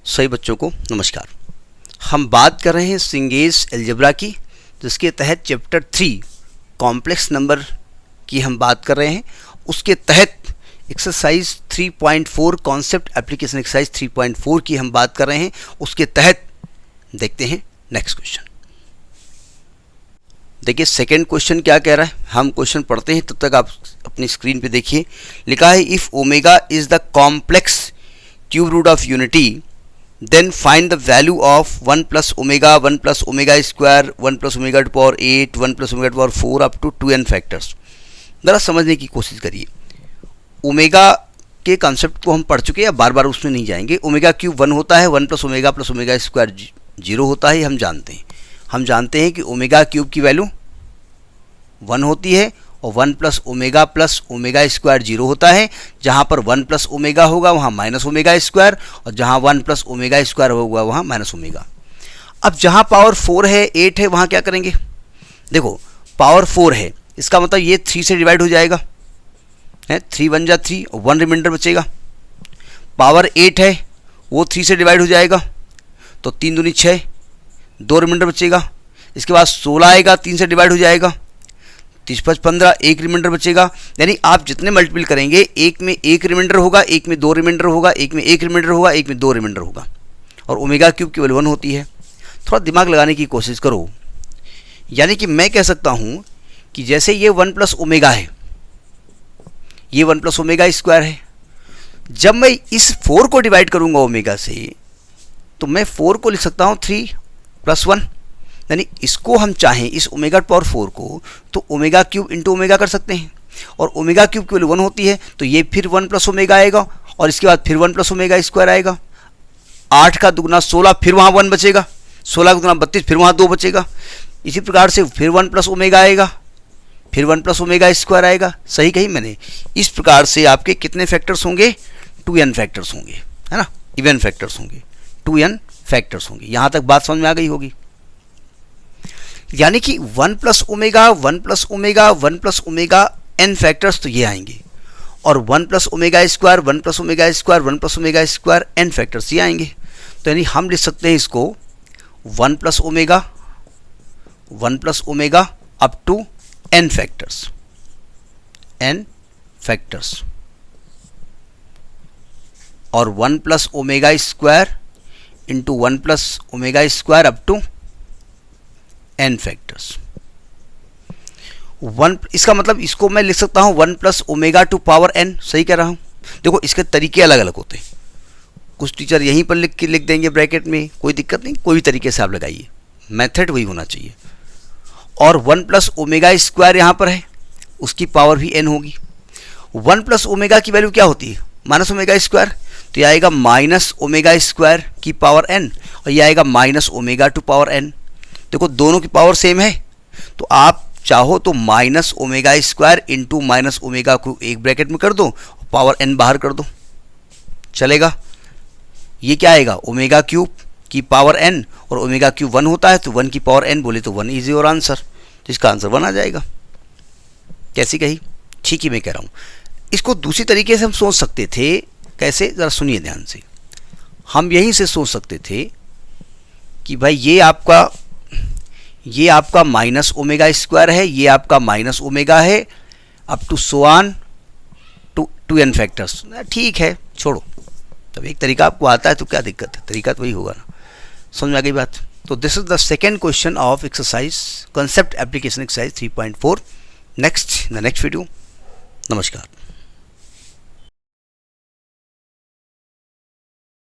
सभी बच्चों को नमस्कार। हम बात कर रहे हैं सिंगेस अलजेब्रा की, जिसके तहत चैप्टर 3 कॉम्प्लेक्स नंबर की हम बात कर रहे हैं। उसके तहत एक्सरसाइज 3.4 कॉन्सेप्ट एप्लीकेशन एक्सरसाइज 3.4 की हम बात कर रहे हैं। उसके तहत देखते हैं नेक्स्ट क्वेश्चन। देखिए सेकेंड क्वेश्चन क्या कह रहा है, हम क्वेश्चन पढ़ते हैं, तब तक आप अपनी स्क्रीन पे देखिए। लिखा है if omega is the complex cube root of unity then find the value of 1 plus omega, 1 plus omega square, 1 plus omega to power 8, 1 plus omega to power 4 up to 2n factors। ज़रा समझने की कोशिश करिए। Omega के concept को हम पढ़ चुके हैं, बार बार उसमें नहीं जाएंगे। ओमेगा क्यूब 1 होता है, 1 प्लस ओमेगा स्क्वायर 0 होता है, हम जानते हैं कि ओमेगा क्यूब की वैल्यू 1 होती है और 1 प्लस ओमेगा स्क्वायर 0 होता है। जहाँ पर 1 प्लस ओमेगा होगा वहाँ माइनस ओमेगा स्क्वायर, और जहाँ 1 प्लस ओमेगा स्क्वायर होगा वहाँ माइनस ओमेगा। अब जहाँ पावर 4 है, 8 है, वहाँ क्या करेंगे? देखो पावर 4 है, इसका मतलब ये 3 से डिवाइड हो जाएगा, है 3 बन जा 3 और 1 रिमाइंडर बचेगा। पावर 8 है, वो 3 से डिवाइड हो जाएगा, तो 3 दूनी 6, 2 रिमाइंडर बचेगा। इसके बाद 16 आएगा, 3 से डिवाइड हो जाएगा, 30 + 15, 1 रिमाइंडर बचेगा। यानी आप जितने मल्टीपल करेंगे, एक में 1 रिमाइंडर होगा, एक में 2 रिमाइंडर होगा, एक में 1 रिमाइंडर होगा, एक में 2 रिमाइंडर होगा। और ओमेगा क्यूब की वैल्यू 1 होती है। थोड़ा दिमाग लगाने की कोशिश करो। यानी कि मैं कह सकता हूँ कि जैसे ये 1 प्लस ओमेगा है, ये 1 प्लस ओमेगा स्क्वायर है। जब मैं इस 4 को डिवाइड करूँगा ओमेगा से, तो मैं 4 को लिख सकता हूँ 3 + 1। यानी इसको हम चाहें, इस ओमेगा पावर 4 को, तो ओमेगा क्यूब इंटू ओमेगा कर सकते हैं। और ओमेगा क्यूब की वैल्यू 1 होती है, तो ये फिर 1 प्लस ओमेगा आएगा, और इसके बाद फिर 1 प्लस ओमेगा स्क्वायर आएगा। 8 का दुगना 16, फिर वहाँ 1 बचेगा। 16 का दुगना 32, फिर वहाँ 2 बचेगा। इसी प्रकार से फिर 1 प्लस ओमेगा आएगा, फिर 1 प्लस ओमेगा स्क्वायर आएगा। सही कही मैंने। इस प्रकार से आपके कितने फैक्टर्स होंगे? 2n फैक्टर्स होंगे, है ना, इवन फैक्टर्स होंगे, 2n फैक्टर्स होंगे। यहाँ तक बात समझ में आ गई होगी। यानी कि 1 plus omega, 1 plus omega, 1 plus omega n factors तो ये आएंगे, और 1 plus omega square, 1 plus omega square, 1 plus omega square n factors ये आएंगे। तो यानी हम लिख सकते हैं इसको 1 plus omega, 1 plus omega up to n factors, n factors, और 1 plus omega square into 1 plus omega square up to n factors. 1, इसका मतलब इसको मैं लिख सकता हूँ 1 plus omega to power n। सही कह रहा हूँ? देखो इसके तरीके अलग अलग होते हैं। कुछ टीचर यहीं पर लिख देंगे ब्रैकेट में, कोई दिक्कत नहीं, कोई भी तरीके से आप लगाइए, मेथड वही होना चाहिए। और 1 प्लस ओमेगा स्क्वायर यहाँ पर है, उसकी पावर भी n होगी। 1 प्लस ओमेगा की वैल्यू क्या होती है? माइनस ओमेगा स्क्वायर, तो यह आएगा माइनस ओमेगा स्क्वायर की पावर n, और यह आएगा minus omega to power n। देखो दोनों की पावर सेम है, तो आप चाहो तो minus omega square into minus omega को एक ब्रैकेट में कर दो, पावर n बाहर कर दो, चलेगा। ये क्या आएगा? ओमेगा क्यूब की पावर n, और ओमेगा क्यूब 1 होता है, तो 1 की पावर n बोले तो 1 इज योर आंसर। तो इसका आंसर 1 आ जाएगा। कैसी कही? ठीक ही मैं कह रहा हूँ। इसको दूसरी तरीके से हम सोच सकते थे। कैसे? ज़रा सुनिए ध्यान से। हम यहीं से सोच सकते थे कि भाई ये आपका माइनस ओमेगा स्क्वायर है, ये आपका माइनस ओमेगा है, up to so on to 2n factors. ठीक है, छोड़ो। तब एक तरीका आपको आता है तो क्या दिक्कत है, तरीका तो वही होगा ना। समझ में आ गई बात? तो this is the second question of exercise concept application exercise 3.4। Next the next video. नमस्कार।